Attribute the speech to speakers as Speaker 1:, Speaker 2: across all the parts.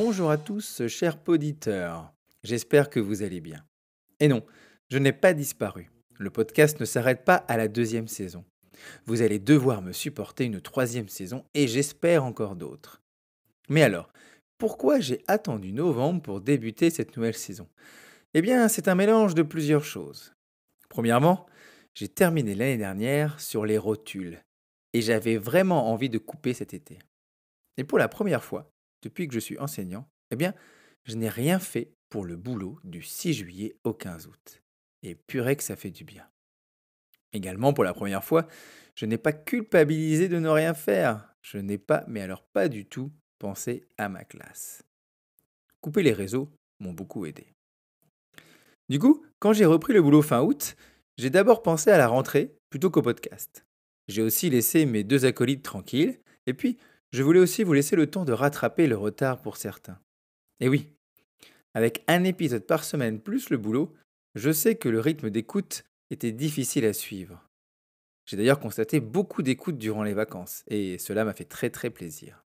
Speaker 1: Bonjour à tous, chers poditeurs. J'espère que vous allez bien. Et non, je n'ai pas disparu. Le podcast ne s'arrête pas à la deuxième saison. Vous allez devoir me supporter une troisième saison et j'espère encore d'autres. Mais alors, pourquoi j'ai attendu novembre pour débuter cette nouvelle saison? Eh bien, c'est un mélange de plusieurs choses. Premièrement, j'ai terminé l'année dernière sur les rotules et j'avais vraiment envie de couper cet été. Et pour la première fois, depuis que je suis enseignant, eh bien, je n'ai rien fait pour le boulot du 6 juillet au 15 août. Et purée que ça fait du bien. Également, pour la première fois, je n'ai pas culpabilisé de ne rien faire. Je n'ai pas, mais alors pas du tout, pensé à ma classe. Couper les réseaux m'ont beaucoup aidé. Du coup, quand j'ai repris le boulot fin août, j'ai d'abord pensé à la rentrée plutôt qu'au podcast. J'ai aussi laissé mes deux acolytes tranquilles, et puis je voulais aussi vous laisser le temps de rattraper le retard pour certains. Et oui, avec un épisode par semaine plus le boulot, je sais que le rythme d'écoute était difficile à suivre. J'ai d'ailleurs constaté beaucoup d'écoutes durant les vacances, et cela m'a fait très très plaisir.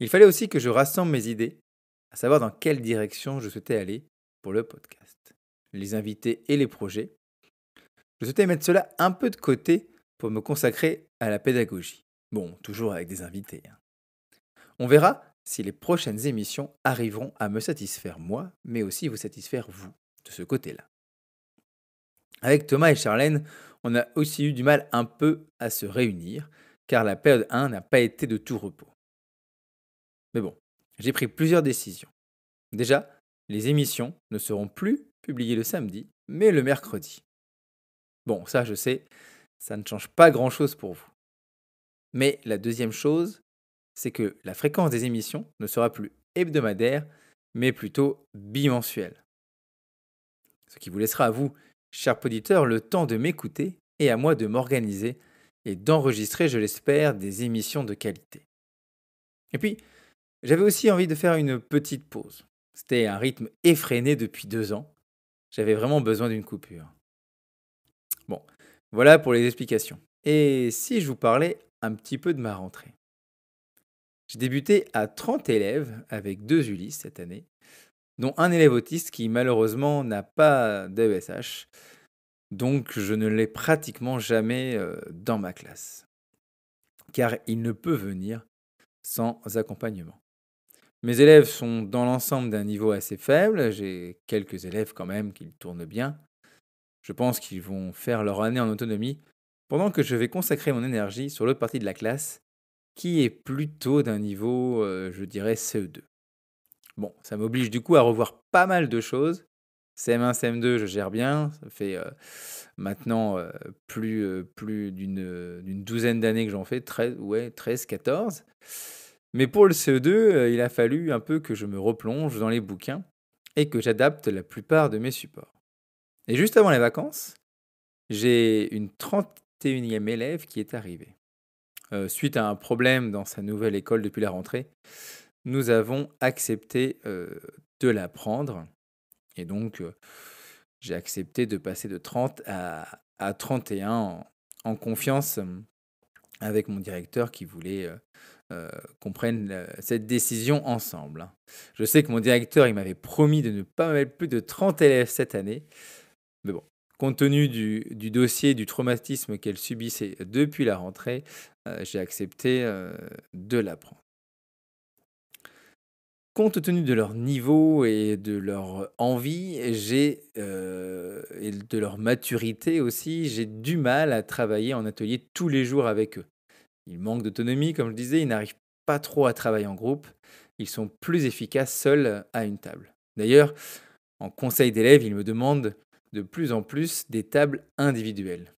Speaker 1: Il fallait aussi que je rassemble mes idées, à savoir dans quelle direction je souhaitais aller pour le podcast. Les invités et les projets. Je souhaitais mettre cela un peu de côté pour me consacrer à la pédagogie. Bon, toujours avec des invités, hein. On verra si les prochaines émissions arriveront à me satisfaire moi, mais aussi vous satisfaire vous, de ce côté-là. Avec Thomas et Charlène, on a aussi eu du mal un peu à se réunir, car la période 1 n'a pas été de tout repos. Mais bon, j'ai pris plusieurs décisions. Déjà, les émissions ne seront plus publiées le samedi, mais le mercredi. Bon, ça je sais, ça ne change pas grand-chose pour vous. Mais la deuxième chose, c'est que la fréquence des émissions ne sera plus hebdomadaire, mais plutôt bimensuelle. Ce qui vous laissera à vous, chers auditeurs, le temps de m'écouter et à moi de m'organiser et d'enregistrer, je l'espère, des émissions de qualité. Et puis, j'avais aussi envie de faire une petite pause. C'était un rythme effréné depuis 2 ans. J'avais vraiment besoin d'une coupure. Bon, voilà pour les explications. Et si je vous parlais un petit peu de ma rentrée? J'ai débuté à 30 élèves avec 2 Ulysse cette année, dont un élève autiste qui malheureusement n'a pas d'AESH, donc je ne l'ai pratiquement jamais dans ma classe, car il ne peut venir sans accompagnement. Mes élèves sont dans l'ensemble d'un niveau assez faible, j'ai quelques élèves quand même qui tournent bien. Je pense qu'ils vont faire leur année en autonomie, pendant que je vais consacrer mon énergie sur l'autre partie de la classe, qui est plutôt d'un niveau, je dirais, CE2. Bon, ça m'oblige du coup à revoir pas mal de choses. CM1, CM2, je gère bien. Ça fait maintenant plus d'une douzaine d'années que j'en fais, 13, ouais, 13, 14. Mais pour le CE2, il a fallu un peu que je me replonge dans les bouquins et que j'adapte la plupart de mes supports. Et juste avant les vacances, j'ai une 31e élève qui est arrivée. Suite à un problème dans sa nouvelle école depuis la rentrée, nous avons accepté de la prendre. Et donc, j'ai accepté de passer de 30 à 31 en confiance avec mon directeur qui voulait qu'on prenne cette décision ensemble, hein. Je sais que mon directeur, il m'avait promis de ne pas mettre plus de 30 élèves cette année. Mais bon, compte tenu du dossier, du traumatisme qu'elle subissait depuis la rentrée, j'ai accepté de la prendre. Compte tenu de leur niveau et de leur envie, et de leur maturité aussi, j'ai du mal à travailler en atelier tous les jours avec eux. Ils manquent d'autonomie, comme je disais, ils n'arrivent pas trop à travailler en groupe. Ils sont plus efficaces seuls à une table. D'ailleurs, en conseil d'élèves, ils me demandent de plus en plus des tables individuelles.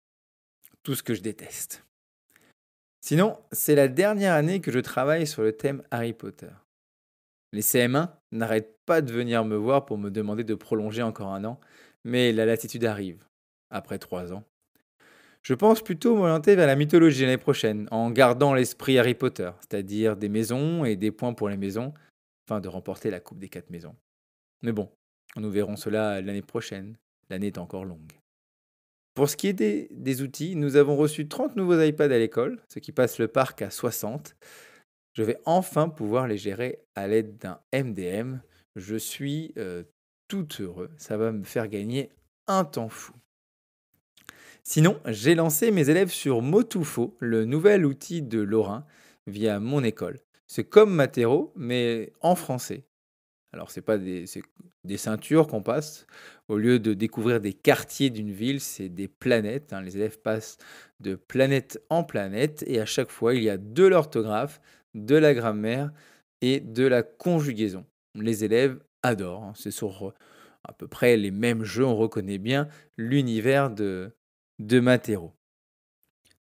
Speaker 1: Tout ce que je déteste. Sinon, c'est la dernière année que je travaille sur le thème Harry Potter. Les CM1 n'arrêtent pas de venir me voir pour me demander de prolonger encore un an, mais la latitude arrive, après 3 ans. Je pense plutôt m'orienter vers la mythologie l'année prochaine, en gardant l'esprit Harry Potter, c'est-à-dire des maisons et des points pour les maisons, afin de remporter la Coupe des 4 maisons. Mais bon, nous verrons cela l'année prochaine, l'année est encore longue. Pour ce qui est des outils, nous avons reçu 30 nouveaux iPads à l'école, ce qui passe le parc à 60. je vais enfin pouvoir les gérer à l'aide d'un MDM. Je suis tout heureux. Ça va me faire gagner un temps fou. Sinon, j'ai lancé mes élèves sur Motufo, le nouvel outil de Lorrain, via mon école. C'est comme Matero, mais en français. Alors, c'est des ceintures qu'on passe. Au lieu de découvrir des quartiers d'une ville, c'est des planètes, hein. Les élèves passent de planète en planète et à chaque fois, il y a de l'orthographe, de la grammaire et de la conjugaison. Les élèves adorent, hein. C'est sur à peu près les mêmes jeux. On reconnaît bien l'univers de Matero.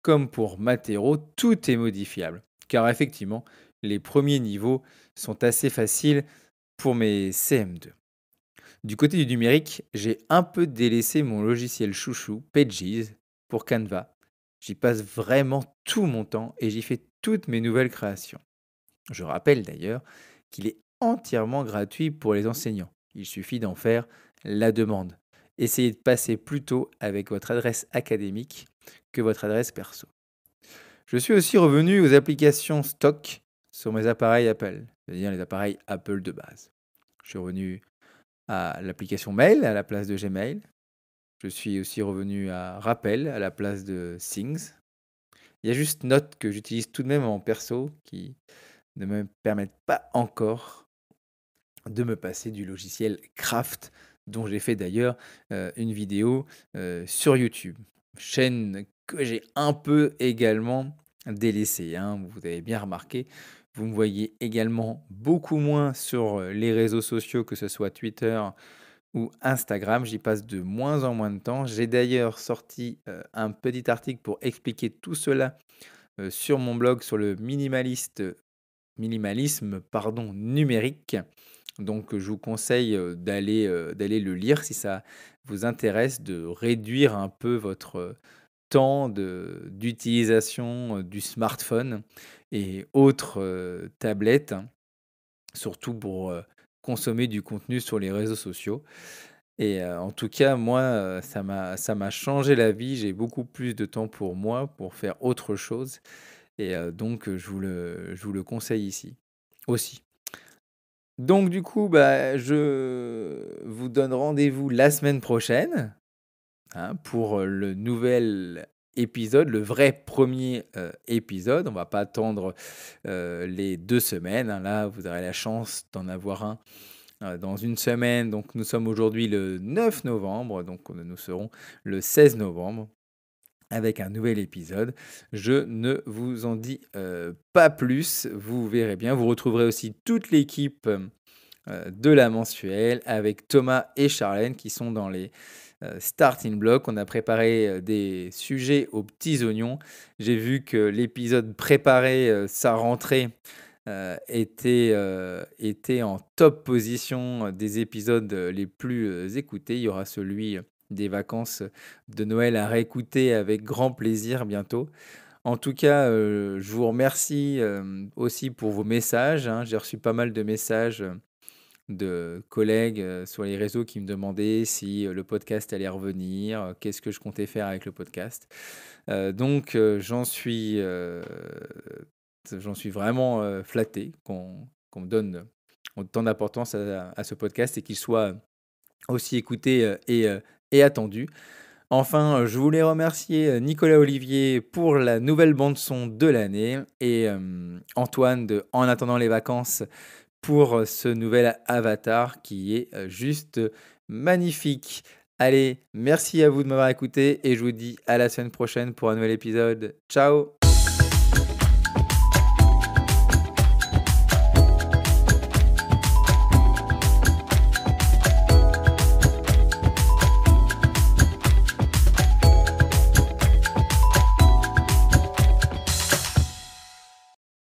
Speaker 1: Comme pour Matero, tout est modifiable. Car effectivement, les premiers niveaux sont assez faciles pour mes CM2. Du côté du numérique, j'ai un peu délaissé mon logiciel chouchou, Pages, pour Canva. J'y passe vraiment tout mon temps et j'y fais toutes mes nouvelles créations. Je rappelle d'ailleurs qu'il est entièrement gratuit pour les enseignants. Il suffit d'en faire la demande. Essayez de passer plutôt avec votre adresse académique que votre adresse perso. Je suis aussi revenu aux applications stock sur mes appareils Apple, c'est-à-dire les appareils Apple de base. Je suis revenu à l'application Mail à la place de Gmail. Je suis aussi revenu à Rappel à la place de Things. Il y a juste Notes que j'utilise tout de même en perso qui ne me permettent pas encore de me passer du logiciel Craft, dont j'ai fait d'ailleurs une vidéo sur YouTube. Chaîne que j'ai un peu également délaissée, hein, vous avez bien remarqué. Vous me voyez également beaucoup moins sur les réseaux sociaux, que ce soit Twitter ou Instagram. J'y passe de moins en moins de temps. J'ai d'ailleurs sorti un petit article pour expliquer tout cela sur mon blog sur le minimalisme numérique. Donc je vous conseille d'aller le lire si ça vous intéresse, de réduire un peu votre temps d'utilisation du smartphone et autres tablettes, hein, surtout pour consommer du contenu sur les réseaux sociaux. Et en tout cas, moi, ça m'a changé la vie. J'ai beaucoup plus de temps pour moi, pour faire autre chose. Et donc, je vous le conseille ici, aussi. Donc du coup, bah, je vous donne rendez-vous la semaine prochaine, hein, pour le nouvel épisode, le vrai premier épisode. On va pas attendre les 2 semaines, hein. Là, vous aurez la chance d'en avoir un dans une semaine. Donc nous sommes aujourd'hui le 9 novembre, donc nous serons le 16 novembre avec un nouvel épisode. Je ne vous en dis pas plus, vous verrez bien. Vous retrouverez aussi toute l'équipe de la mensuelle avec Thomas et Charlène qui sont dans les starting blocks. On a préparé des sujets aux petits oignons. J'ai vu que l'épisode préparé, sa rentrée, était en top position des épisodes les plus écoutés. Il y aura celui des vacances de Noël à réécouter avec grand plaisir bientôt. En tout cas, je vous remercie aussi pour vos messages, hein. J'ai reçu pas mal de messages de collègues sur les réseaux qui me demandaient si le podcast allait revenir, qu'est-ce que je comptais faire avec le podcast. Donc, j'en suis vraiment flatté qu'on me donne autant d'importance à ce podcast et qu'il soit aussi écouté et attendu. Enfin, je voulais remercier Nicolas Olivier pour la nouvelle bande son de l'année et Antoine de En attendant les vacances pour ce nouvel avatar qui est juste magnifique. Allez, merci à vous de m'avoir écouté et je vous dis à la semaine prochaine pour un nouvel épisode. Ciao!